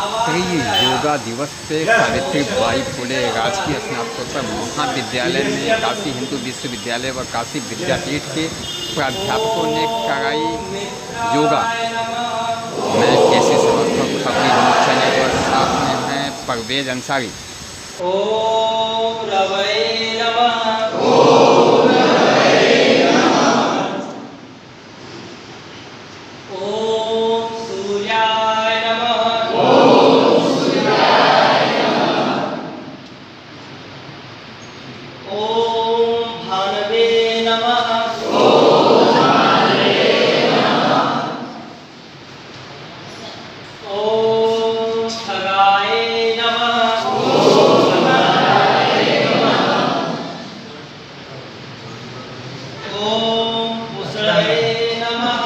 राष्ट्रीय योगा दिवस पे सावित्रीबाई फुले राजकीय स्नातकोत्तर महाविद्यालय में काशी हिंदू विश्वविद्यालय व काशी विद्यापीठ के प्राध्यापकों ने कराई योगा। मैं केसी श्रीवास्तव खबरी न्यूज़ चैनल और साथ में हैं परवेज अंसारी। ओम रवै नमः। ओम सूर्याय नमः। ओम भानवे नमः। ओम खगाय नमः। ओम कुशले नमः।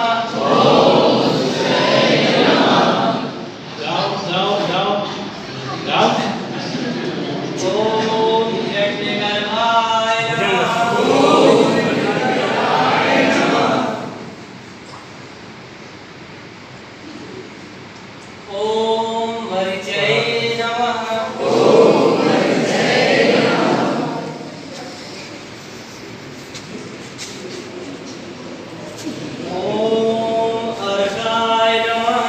ओम हिरण्यगर्भाय नमः। ओम मरीचये नमः। ओम अर्काय नमः।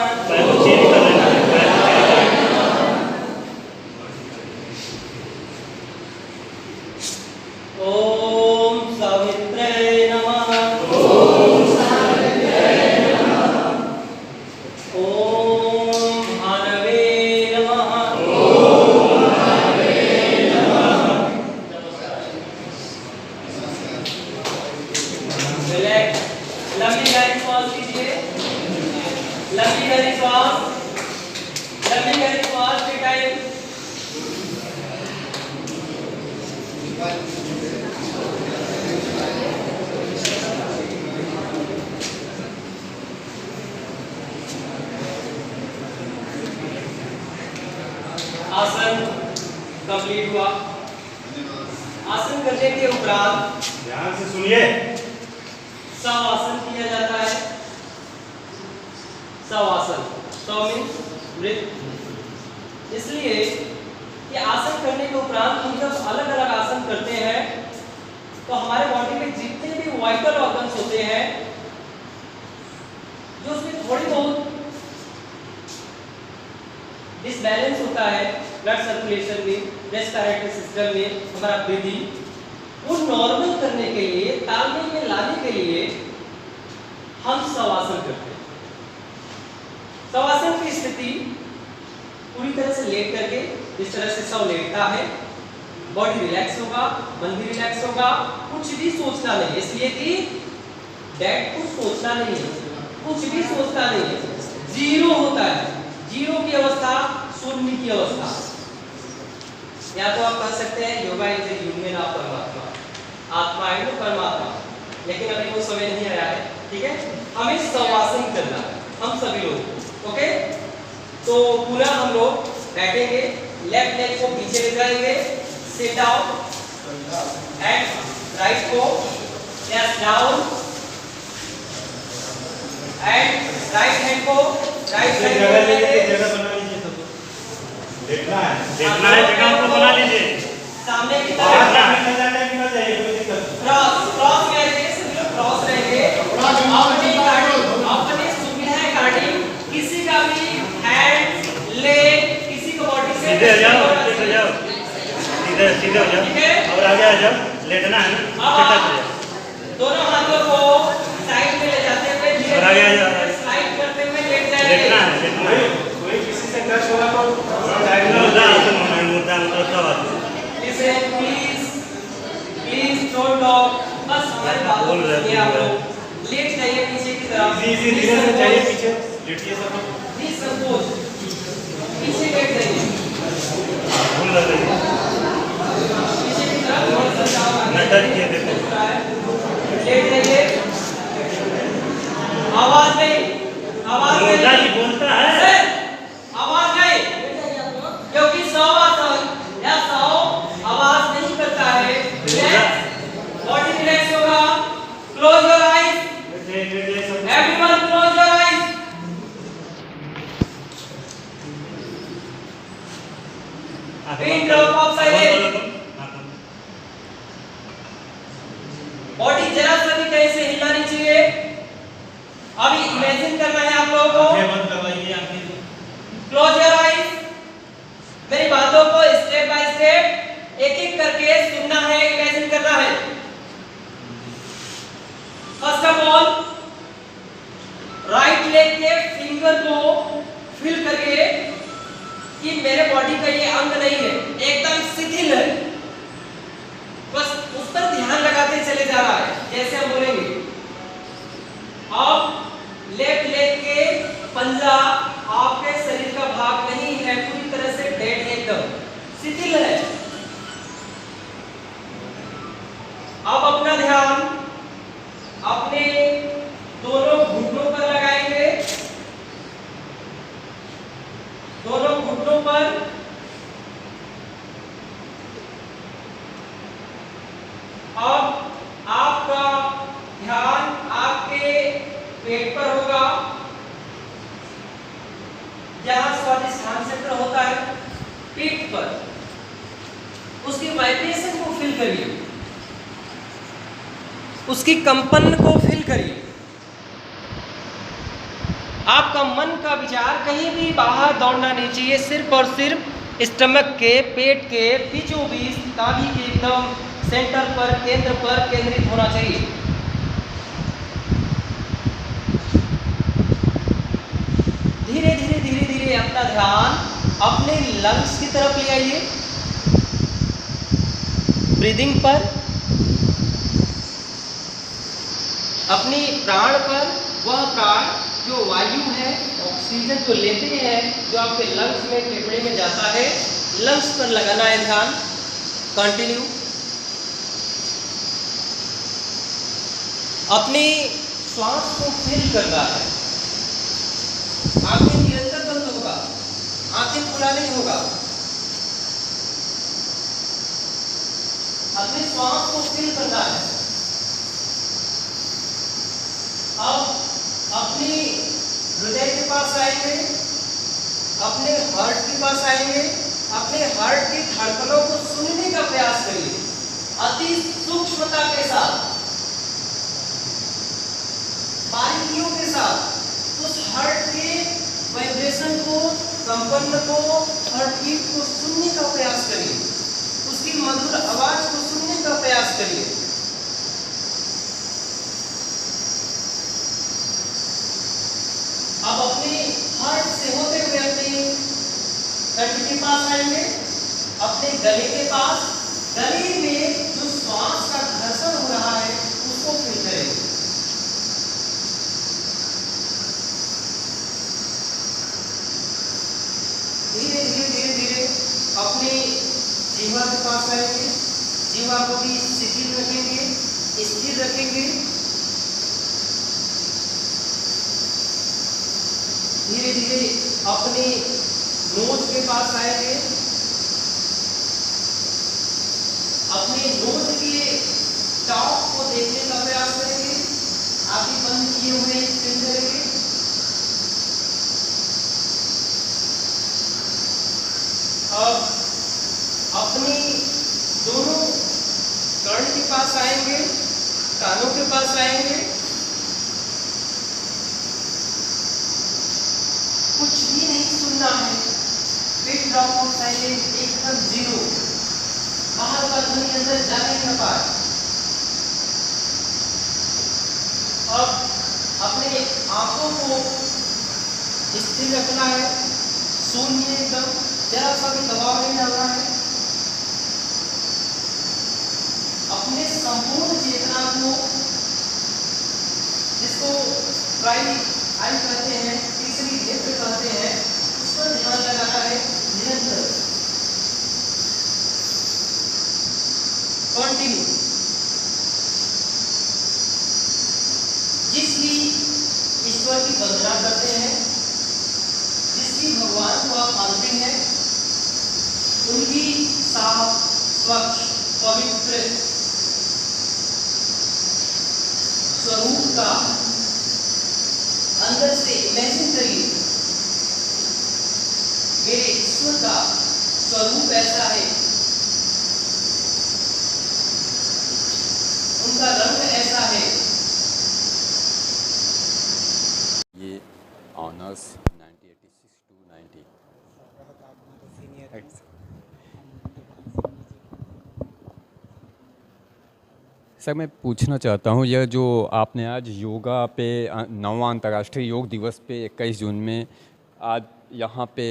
ओम सावित्र्यै नमः। ओम भानवे नमः। रिलैक्स, लंबी गहरी श्वास लीजिए। लंबी गहरी श्वास, लंबी गहरी श्वास के टाइम। आसन कंप्लीट हुआ। आसन करने के उपरांत ध्यान से सुनिए। शवासन किया जाता है। शवासन, शव मीन्स मृत। इसलिए कि आसन करने के उपरांत हम जब अलग अलग आसन करते हैं तो हमारे बॉडी में जितने भी वाइटल ऑर्गन्स होते हैं जो उसमें थोड़ी बहुत डिसबैलेंस होता है, ब्लड सर्कुलेशन में, रेस्पिरेटरी सिस्टम में, हमारा ब्रीदिंग, वो नॉर्मल करने के लिए, तालमेल में लाने के लिए हम शवासन करते हैं। शवासन की स्थिति पूरी तरह से लेट करके, जिस तरह से शव लेटता है, बॉडी रिलैक्स होगा, मन भी रिलैक्स होगा, कुछ भी सोचना नहीं, इसलिए कि डेड को सोचना नहीं है, कुछ भी सोचना नहीं है, जीरो होता है। जीरो की अवस्था, शून्य की अवस्था। या तो आप कह सकते हैं yoga is A union of परमात्मा, आत्मा है परमात्मा, लेकिन अभी वो समय नहीं आया है। ठीक है, हमें शवासन करना है, हम सभी लोग। ओके, तो पूरा हम लोग बैठेंगे, लेफ्ट लेग को पीछे ले जाएंगे, सिट डाउन एंड राइट को left down and right hand को राइट हैंड जगह बना लीजिए। सब देखना है जगह को बना लीजिए। सामने की तरफ क्रॉस क्रॉस करके सभी लोग क्रॉस रहेंगे। अपनी सुविधा अकॉर्डिंग किसी का भी हैंड, लेग, किसी को बॉडी से सीधे हो जाओ, सीधे हो जाओ। ठीक है, और आगे आ जाओ, लेटना है ना। दोनों हाथों को साइड में ले जाते हुए और आगे आ जाओ, स्लाइड करते हुए लेट जाएंगे। लेटना है। कोई किसी से टच होगा तो मुद्दा Listen, please don't talk. बस हमारी बात को सुनिए आप लोग। लेट जाइए पीछे की तरफ। इजी धीरे से जाइए पीछे, लेटिए सब। प्लीज संकोच, पीछे लेट जाइए। भूल लग रही है। पीछे की तरफ थोड़ा सा जाओ आगे। नटक के देखो। लेट जाइए। आवाज नहीं, आवाज नहीं। बोलता है। Pin drop of silence. Body जरा सा भी कहीं से हिलना नहीं चाहिए। अभी इमेजिन करना है आप लोगों को। आंखें बंद करवाइए, आंखें। Close your eyes. मेरी बातों को स्टेप बाय स्टेप एक एक करके सुनना है, इमेजिन करना है। First of all right leg के फिंगर को फील करिए कि मेरे बॉडी का ये अंग नहीं है, एकदम शिथिल है, बस उस पर ध्यान लगाते चले जा रहा है। जैसे हम बोलेंगे अब लेफ्ट लेग के पंजा आपके शरीर का भाग नहीं है, पूरी तरह से डेड, एकदम शिथिल है। अब अपना ध्यान अपने दोनों घुटनों पर लगाएंगे, दोनों घुटनों पर। अब आपका ध्यान आपके पेट पर होगा, जहां स्वादिष्ठान सेंटर होता है, पीठ पर। उसकी वाइब्रेशन को फील करिए, उसकी कंपन को फील करिए। आपका मन का विचार कहीं भी बाहर दौड़ना नहीं चाहिए, सिर्फ और सिर्फ स्टमक के, पेट के बीचों बीच, नाभि के एकदम सेंटर पर, केंद्र पर केंद्रित होना चाहिए। धीरे धीरे धीरे धीरे अपना ध्यान अपने लंग्स की तरफ ले आइए, ब्रीदिंग पर, अपनी प्राण पर। वह प्राण जो वायु है, ऑक्सीजन जो लेते हैं, जो आपके लंग्स में, फेफड़े में जाता है, लंग्स पर लगाना है ध्यान। कंटिन्यू। अपनी श्वास को फील करना है। आंखें निरंतर बंद होगा, आंखें खुला नहीं होगा। अपनी श्वास को फील करना है। अब अपनी हृदय के पास आएंगे, अपने हार्ट के पास आएंगे, अपने हार्ट की धड़कनों को सुनने का प्रयास करिए अति सूक्ष्मता के साथ, बारीकियों के साथ। उस हार्ट के वाइब्रेशन को, कंपन को, हार्ट बीट को सुनने का प्रयास करिए, उसकी मधुर आवाज को सुनने का प्रयास करिए। अब अपने हार्ट से होते हुए अपने कंठ के पास आएंगे, अपने गले के पास। गले में जो श्वास का घर्षण हो रहा है उसको फील करेंगे। धीरे धीरे धीरे धीरे अपने जीवा के पास आएंगे, जीवा को भी शिथिल रखेंगे, स्थिर रखेंगे। धीरे धीरे अपने नोज के पास आएंगे, अपने नोज के टॉप को देखने का प्रयास करेंगे, आंखें बंद किए हुए फील करेंगे। अब अपनी दोनों कर्ण के पास आएंगे, कानों के पास आएंगे। कुछ भी नहीं सुनना है, पिन ड्रॉप ऑफ साइलेंस एकदम जीरो, बाहर का ध्वनि अंदर जाने न पाए। अब अपने आंखों को स्थिर रखना है, शून्य एकदम, जरा सा भी दबाव नहीं डालना है। अपने संपूर्ण चेतना को, जिसको ट्राई आई कहते हैं, तीसरी नेत्र कहते हैं, उस पर ध्यान लगाना है निरंतर। कंटिन्यू। जिस भी ईश्वर की वंदना करते हैं, जिस भी भगवान को आप मानते हैं, उनकी साफ, स्वच्छ, पवित्र स्वरूप का अंदर से इमेजिन करिए। मेरे ईश्वर का स्वरूप ऐसा है, उनका रंग ऐसा है। ये ऑनर्स 1986 to 90। सर मैं पूछना चाहता हूँ, यह जो आपने आज योगा पे 9वां अंतर्राष्ट्रीय योग दिवस पे 21 जून में आज यहाँ पे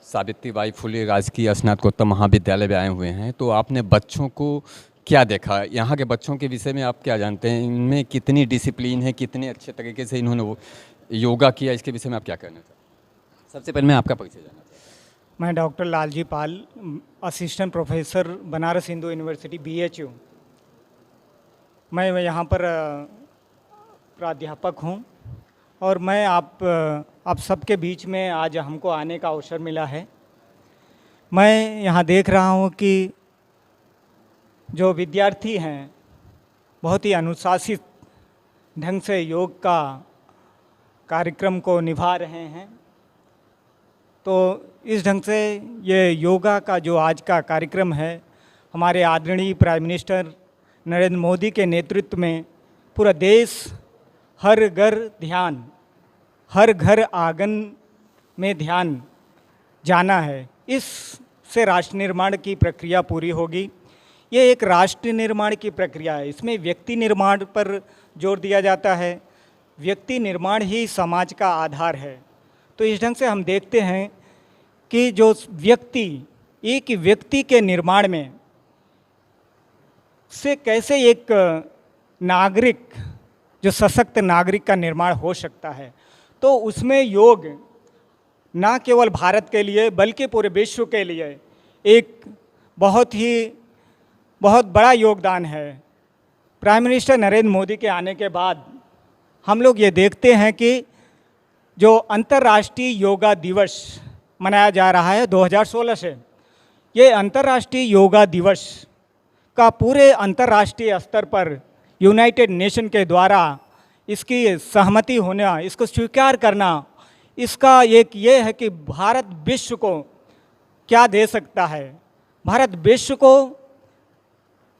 सावित्रीबाई फुले राजकीय स्नातकोत्तर महाविद्यालय में आए हुए हैं, तो आपने बच्चों को क्या देखा? यहाँ के बच्चों के विषय में आप क्या जानते हैं? इनमें कितनी डिसिप्लिन है, कितने अच्छे तरीके से इन्होंने वो योगा किया, इसके विषय में आप क्या कहना चाहते हैं? सबसे पहले मैं आपका परिचय जानना चाहता हूँ। मैं doctor Lalji Pal, assistant professor, Banaras Hindu university BHU। मैं यहाँ पर प्राध्यापक हूँ और मैं आप सबके बीच में आज हमको आने का अवसर मिला है। मैं यहाँ देख रहा हूँ कि जो विद्यार्थी हैं बहुत ही अनुशासित ढंग से योग का कार्यक्रम को निभा रहे हैं। तो इस ढंग से ये योगा का जो आज का कार्यक्रम है, हमारे आदरणीय प्राइम मिनिस्टर नरेंद्र मोदी के नेतृत्व में पूरा देश हर घर ध्यान, हर घर आंगन में ध्यान जाना है। इससे राष्ट्र निर्माण की प्रक्रिया पूरी होगी। ये एक राष्ट्र निर्माण की प्रक्रिया है, इसमें व्यक्ति निर्माण पर जोर दिया जाता है। व्यक्ति निर्माण ही समाज का आधार है। तो इस ढंग से हम देखते हैं कि जो व्यक्ति, एक व्यक्ति के निर्माण में से कैसे एक नागरिक, जो सशक्त नागरिक का निर्माण हो सकता है, तो उसमें योग ना केवल भारत के लिए बल्कि पूरे विश्व के लिए एक बहुत बड़ा योगदान है। प्राइम मिनिस्टर नरेंद्र मोदी के आने के बाद हम लोग ये देखते हैं कि जो अंतर्राष्ट्रीय योगा दिवस मनाया जा रहा है 2016 से, ये अंतर्राष्ट्रीय योगा दिवस का पूरे अंतर्राष्ट्रीय स्तर पर यूनाइटेड नेशन के द्वारा इसकी सहमति होना, इसको स्वीकार करना, इसका एक ये है कि भारत विश्व को क्या दे सकता है, भारत विश्व को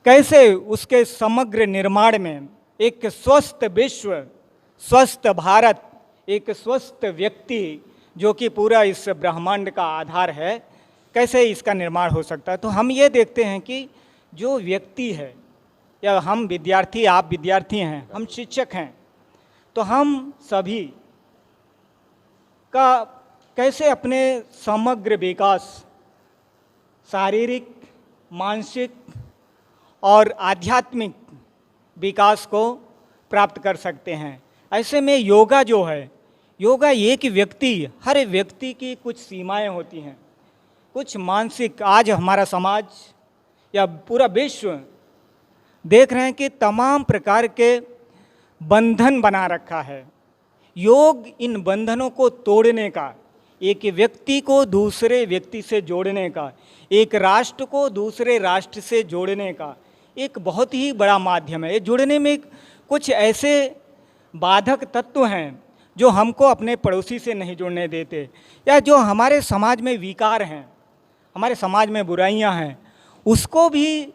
कैसे उसके समग्र निर्माण में एक स्वस्थ विश्व, स्वस्थ भारत, एक स्वस्थ व्यक्ति जो कि पूरा इस ब्रह्मांड का आधार है, कैसे इसका निर्माण हो सकता है। तो हम ये देखते हैं कि जो व्यक्ति है, या हम विद्यार्थी, आप विद्यार्थी हैं, हम शिक्षक हैं, तो हम सभी का कैसे अपने समग्र विकास, शारीरिक, मानसिक और आध्यात्मिक विकास को प्राप्त कर सकते हैं। ऐसे में योगा जो है, योगा एक व्यक्ति, हर व्यक्ति की कुछ सीमाएं होती हैं, कुछ मानसिक। आज हमारा समाज या पूरा विश्व देख रहे हैं कि तमाम प्रकार के बंधन बना रखा है। योग इन बंधनों को तोड़ने का, एक व्यक्ति को दूसरे व्यक्ति से जोड़ने का, एक राष्ट्र को दूसरे राष्ट्र से जोड़ने का एक बहुत ही बड़ा माध्यम है। ये जुड़ने में कुछ ऐसे बाधक तत्व हैं जो हमको अपने पड़ोसी से नहीं जुड़ने देते, या जो हमारे समाज में विकार हैं, हमारे समाज में बुराइयां हैं, उसको भी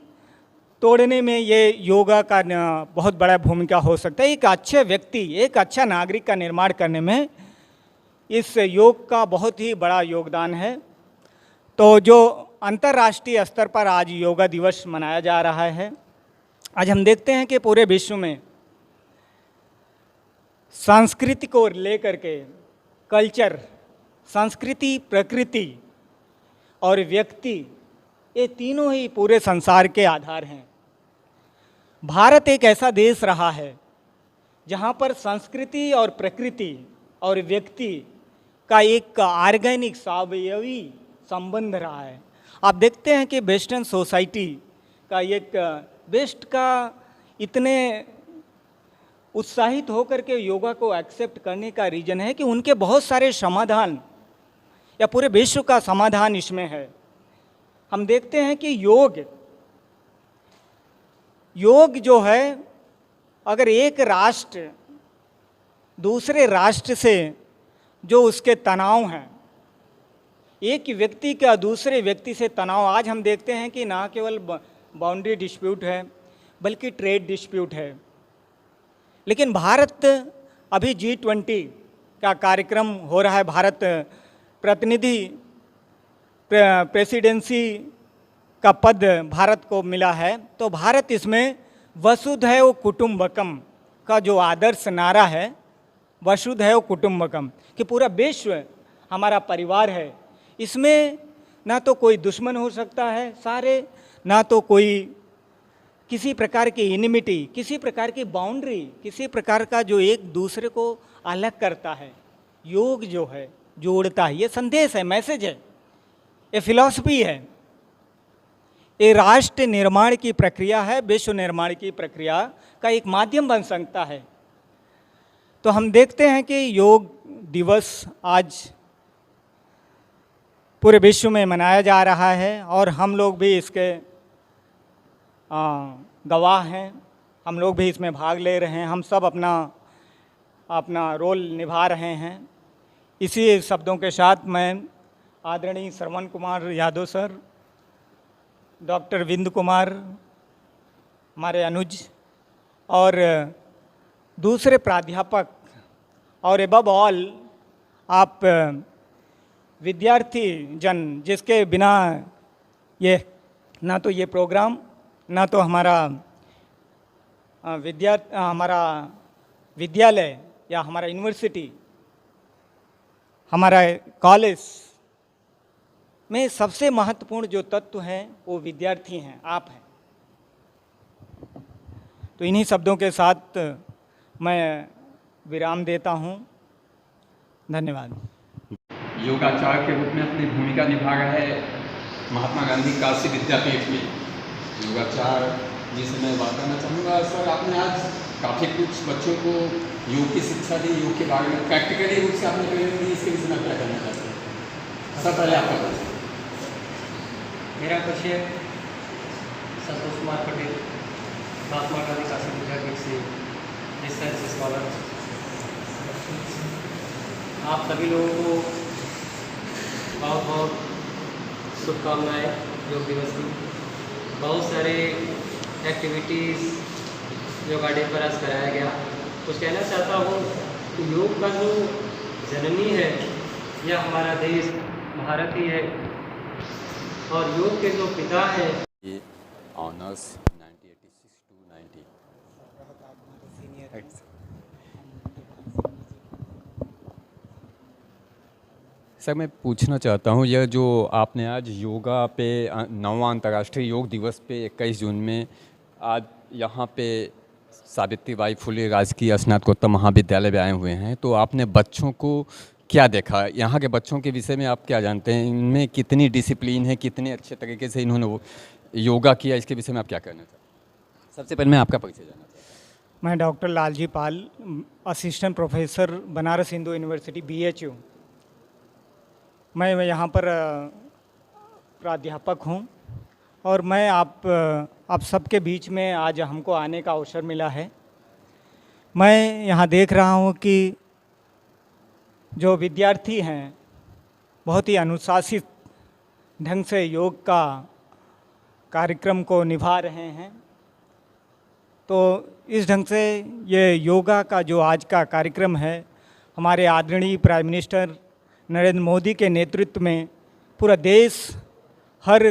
तोड़ने में ये योगा का बहुत बड़ा भूमिका हो सकता है। एक अच्छे व्यक्ति, एक अच्छा नागरिक का निर्माण करने में इस योग का बहुत ही बड़ा योगदान है। तो जो अंतर्राष्ट्रीय स्तर पर आज योगा दिवस मनाया जा रहा है, आज हम देखते हैं कि पूरे विश्व में संस्कृति को लेकर के, कल्चर, संस्कृति, प्रकृति और व्यक्ति, ये तीनों ही पूरे संसार के आधार हैं। भारत एक ऐसा देश रहा है जहाँ पर संस्कृति और प्रकृति और व्यक्ति का एक ऑर्गेनिक सावयवी संबंध रहा है। आप देखते हैं कि वेस्टर्न सोसाइटी का एक, वेस्ट का इतने उत्साहित होकर के योगा को एक्सेप्ट करने का रीज़न है कि उनके बहुत सारे समाधान, या पूरे विश्व का समाधान इसमें है। हम देखते हैं कि योग जो है, अगर एक राष्ट्र दूसरे राष्ट्र से जो उसके तनाव हैं, एक व्यक्ति का दूसरे व्यक्ति से तनाव, आज हम देखते हैं कि ना केवल बाउंड्री डिस्प्यूट है बल्कि ट्रेड डिस्प्यूट है। लेकिन भारत अभी G20 का कार्यक्रम हो रहा है, भारत प्रतिनिधि प्रेसिडेंसी का पद भारत को मिला है, तो भारत इसमें वसुधैव कुटुंबकम का जो आदर्श नारा है, वसुधैव कुटुंबकम, कि पूरा विश्व हमारा परिवार है, इसमें ना तो कोई दुश्मन हो सकता है सारे, ना तो कोई किसी प्रकार की इनिमिटी, किसी प्रकार की बाउंड्री, किसी प्रकार का जो एक दूसरे को अलग करता है। योग जो है जोड़ता है, ये संदेश है, मैसेज है, ये फिलॉसफी है, ये राष्ट्र निर्माण की प्रक्रिया है, विश्व निर्माण की प्रक्रिया का एक माध्यम बन सकता है। तो हम देखते हैं कि योग दिवस आज पूरे विश्व में मनाया जा रहा है और हम लोग भी इसके गवाह हैं, हम लोग भी इसमें भाग ले रहे हैं, हम सब अपना रोल निभा रहे हैं। इसी शब्दों के साथ मैं आदरणीय श्रवण कुमार यादव सर, डॉक्टर विंद कुमार हमारे अनुज और दूसरे प्राध्यापक और एबव ऑल आप विद्यार्थी जन, जिसके बिना ये ना तो ये प्रोग्राम, ना तो हमारा विद्यालय या हमारा यूनिवर्सिटी, हमारा कॉलेज में सबसे महत्वपूर्ण जो तत्व हैं वो विद्यार्थी हैं, आप हैं। तो इन्हीं शब्दों के साथ मैं विराम देता हूँ। धन्यवाद। योगाचार्य के रूप में अपनी भूमिका निभा रहे महात्मा गांधी काशी विद्यापीठ में योगाचार्य जी से मैं बात करना चाहूँगा। सर, आपने आज काफ़ी कुछ बच्चों को योग की शिक्षा दी, योग के बारे में प्रैक्टिकली रूप से आपने ट्रेनिंग दी, इसके विषय में क्या करना चाहते हैं? सर, पहले आपका परिचय। मेरा परिचय संतोष कुमार पटेल, महात्मा गांधी काशी विद्यापीठ से रिसर्च स्कॉलर। आप सभी लोगों को बहुत बहुत शुभकामनाएँ योग दिवस की। बहुत सारे एक्टिविटीज़ योगा डे पर आज कराया गया। कुछ कहना चाहता हूँ कि योग का जो जननी है यह हमारा देश भारत ही है और योग के जो पिता हैं ये ऑनर्स 1986 to 90। सर, मैं पूछना चाहता हूँ, यह जो आपने आज योगा पे 9वां अंतर्राष्ट्रीय योग दिवस पे 21 जून में आज यहाँ पे सावित्रीबाई फुले राजकीय स्नातकोत्तर महाविद्यालय में आए हुए हैं, तो आपने बच्चों को क्या देखा? यहाँ के बच्चों के विषय में आप क्या जानते हैं? इनमें कितनी डिसिप्लिन है, कितने अच्छे तरीके से इन्होंने योगा किया, इसके विषय में आप क्या कहना चाहते हैं? सबसे पहले मैं आपका परिचय जानना चाहता हूँ। मैं doctor Lalji Pal, assistant professor, Banaras Hindu university BHU। मैं यहाँ पर प्राध्यापक हूँ और मैं आप सबके बीच में आज हमको आने का अवसर मिला है। मैं यहाँ देख रहा हूँ कि जो विद्यार्थी हैं बहुत ही अनुशासित ढंग से योग का कार्यक्रम को निभा रहे हैं। तो इस ढंग से ये योगा का जो आज का कार्यक्रम है, हमारे आदरणीय प्राइम मिनिस्टर नरेंद्र मोदी के नेतृत्व में पूरा देश हर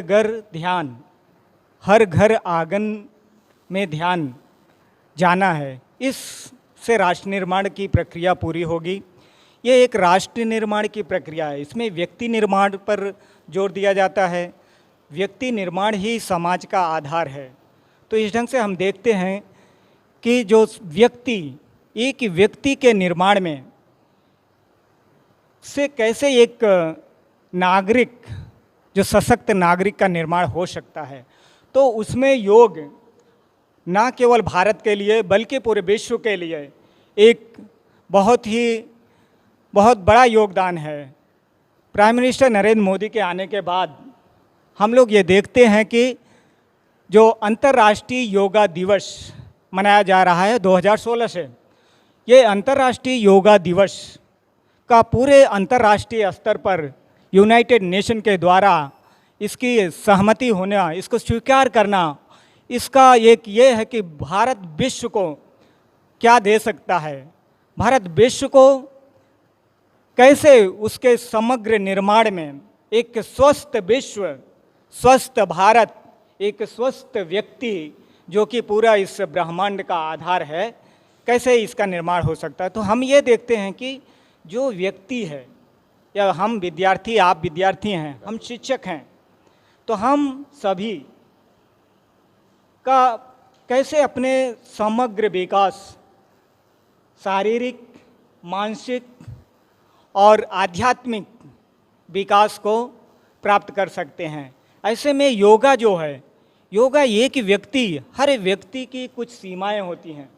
घर आंगन में ध्यान जाना है। इससे राष्ट्र निर्माण की प्रक्रिया पूरी होगी। ये एक राष्ट्र निर्माण की प्रक्रिया है, इसमें व्यक्ति निर्माण पर जोर दिया जाता है। व्यक्ति निर्माण ही समाज का आधार है। तो इस ढंग से हम देखते हैं कि जो एक व्यक्ति के निर्माण में से कैसे एक नागरिक, जो सशक्त नागरिक का निर्माण हो सकता है। तो उसमें योग ना केवल भारत के लिए बल्कि पूरे विश्व के लिए एक बहुत बड़ा योगदान है। प्राइम मिनिस्टर नरेंद्र मोदी के आने के बाद हम लोग ये देखते हैं कि जो अंतर्राष्ट्रीय योगा दिवस मनाया जा रहा है 2016 से, ये अंतर्राष्ट्रीय योगा दिवस का पूरे अंतर्राष्ट्रीय स्तर पर यूनाइटेड नेशन के द्वारा इसकी सहमति होना, इसको स्वीकार करना, इसका एक ये है कि भारत विश्व को क्या दे सकता है, भारत विश्व को कैसे उसके समग्र निर्माण में एक स्वस्थ विश्व, स्वस्थ भारत, एक स्वस्थ व्यक्ति जो कि पूरा इस ब्रह्मांड का आधार है, कैसे इसका निर्माण हो सकता है। तो हम ये देखते हैं कि जो व्यक्ति है, या हम विद्यार्थी, आप विद्यार्थी हैं, हम शिक्षक हैं, तो हम सभी का कैसे अपने समग्र विकास, शारीरिक, मानसिक और आध्यात्मिक विकास को प्राप्त कर सकते हैं। ऐसे में योगा जो है, योगा एक व्यक्ति, हर व्यक्ति की कुछ सीमाएं होती हैं,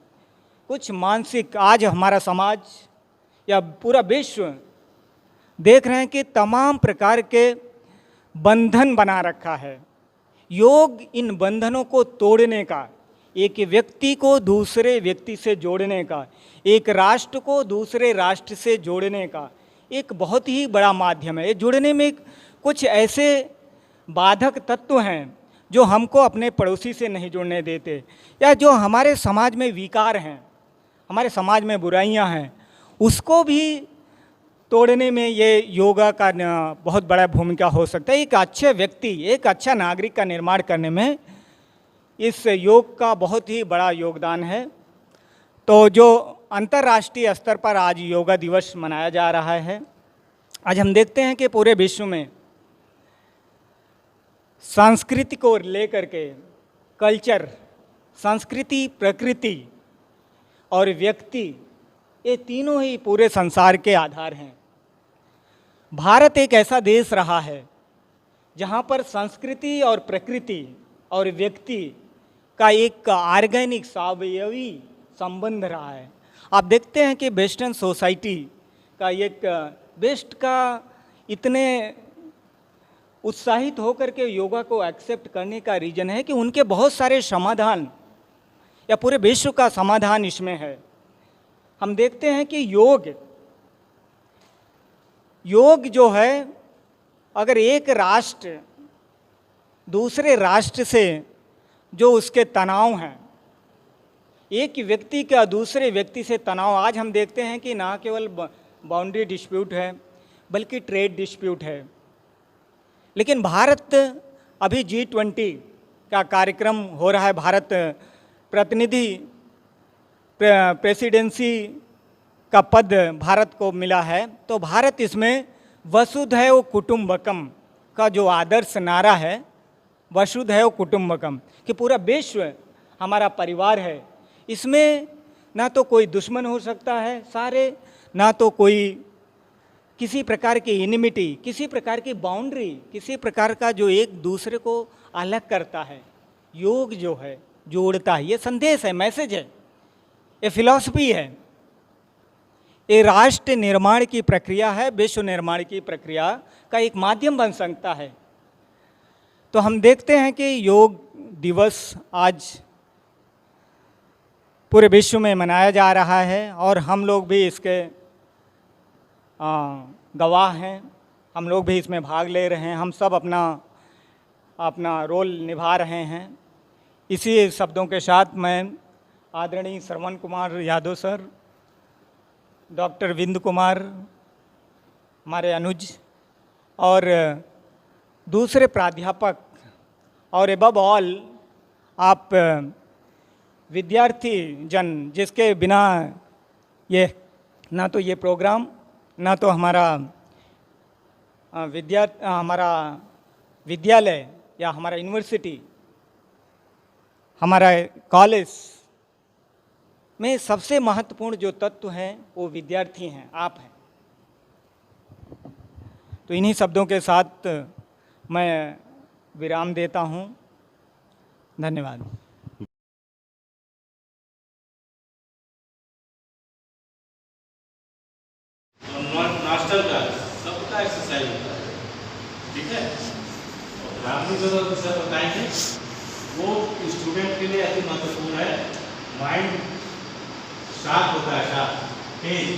कुछ मानसिक। आज हमारा समाज या पूरा विश्व देख रहे हैं कि तमाम प्रकार के बंधन बना रखा है। योग इन बंधनों को तोड़ने का, एक व्यक्ति को दूसरे व्यक्ति से जोड़ने का, एक राष्ट्र को दूसरे राष्ट्र से जोड़ने का एक बहुत ही बड़ा माध्यम है। ये जुड़ने में कुछ ऐसे बाधक तत्व हैं जो हमको अपने पड़ोसी से नहीं जुड़ने देते, या जो हमारे समाज में विकार हैं, हमारे समाज में बुराइयां हैं, उसको भी तोड़ने में ये योगा का बहुत बड़ा भूमिका हो सकता है। एक अच्छे व्यक्ति, एक अच्छा नागरिक का निर्माण करने में इस योग का बहुत ही बड़ा योगदान है। तो जो अंतर्राष्ट्रीय स्तर पर आज योगा दिवस मनाया जा रहा है, आज हम देखते हैं कि पूरे विश्व में संस्कृति को लेकर के, कल्चर, संस्कृति, प्रकृति और व्यक्ति, ये तीनों ही पूरे संसार के आधार हैं। भारत एक ऐसा देश रहा है जहाँ पर संस्कृति और प्रकृति और व्यक्ति का एक ऑर्गेनिक, सावयवी संबंध रहा है। आप देखते हैं कि वेस्टर्न सोसाइटी का एक, वेस्ट का इतने उत्साहित होकर के योगा को एक्सेप्ट करने का रीज़न है कि उनके बहुत सारे समाधान, या पूरे विश्व का समाधान इसमें है। हम देखते हैं कि योग जो है, अगर एक राष्ट्र दूसरे राष्ट्र से जो उसके तनाव हैं, एक व्यक्ति का दूसरे व्यक्ति से तनाव, आज हम देखते हैं कि ना केवल बाउंड्री डिस्प्यूट है बल्कि ट्रेड डिस्प्यूट है। लेकिन भारत अभी G20 का कार्यक्रम हो रहा है, भारत प्रतिनिधि प्रेसिडेंसी का पद भारत को मिला है, तो भारत इसमें वसुधैव कुटुंबकम का जो आदर्श नारा है, वसुधैव कुटुंबकम, कि पूरा विश्व हमारा परिवार है, इसमें ना तो कोई दुश्मन हो सकता है सारे, ना तो कोई किसी प्रकार की इनिमिटी, किसी प्रकार की बाउंड्री, किसी प्रकार का जो एक दूसरे को अलग करता है। योग जो है जोड़ता है, ये संदेश है, मैसेज है, ये फिलॉसफी है, ये राष्ट्र निर्माण की प्रक्रिया है, विश्व निर्माण की प्रक्रिया का एक माध्यम बन सकता है। तो हम देखते हैं कि योग दिवस आज पूरे विश्व में मनाया जा रहा है और हम लोग भी इसके गवाह हैं, हम लोग भी इसमें भाग ले रहे हैं, हम सब अपना रोल निभा रहे हैं। इसी शब्दों के साथ मैं आदरणीय श्रवण कुमार यादव सर, डॉक्टर विंद कुमार, हमारे अनुज और दूसरे प्राध्यापक, और एबव ऑल आप विद्यार्थी जन, जिसके बिना ये ना तो ये प्रोग्राम, ना तो हमारा विद्यालय या हमारा यूनिवर्सिटी, हमारा कॉलेज में सबसे महत्वपूर्ण जो तत्व हैं वो विद्यार्थी हैं, आप हैं। तो इन्हीं शब्दों के साथ मैं विराम देता हूँ। धन्यवाद। मास्टर का सबका एक्सरसाइज होता है, ठीक है। ग्रामीण जो सर बताएंगे वो स्टूडेंट के लिए अति महत्वपूर्ण है। माइंड शार्प होता है, शार्प तेज,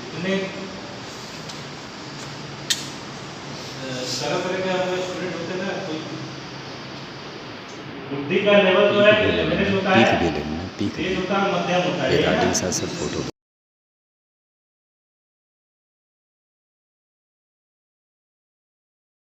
इतने तरह तरह के हमारे स्टूडेंट होते हैं ना, कोई बुद्धि का लेवल जो है एवरेज होता है, तेज होता है, मध्यम होता है, रिकॉर्डिंग साथ साथ फोटो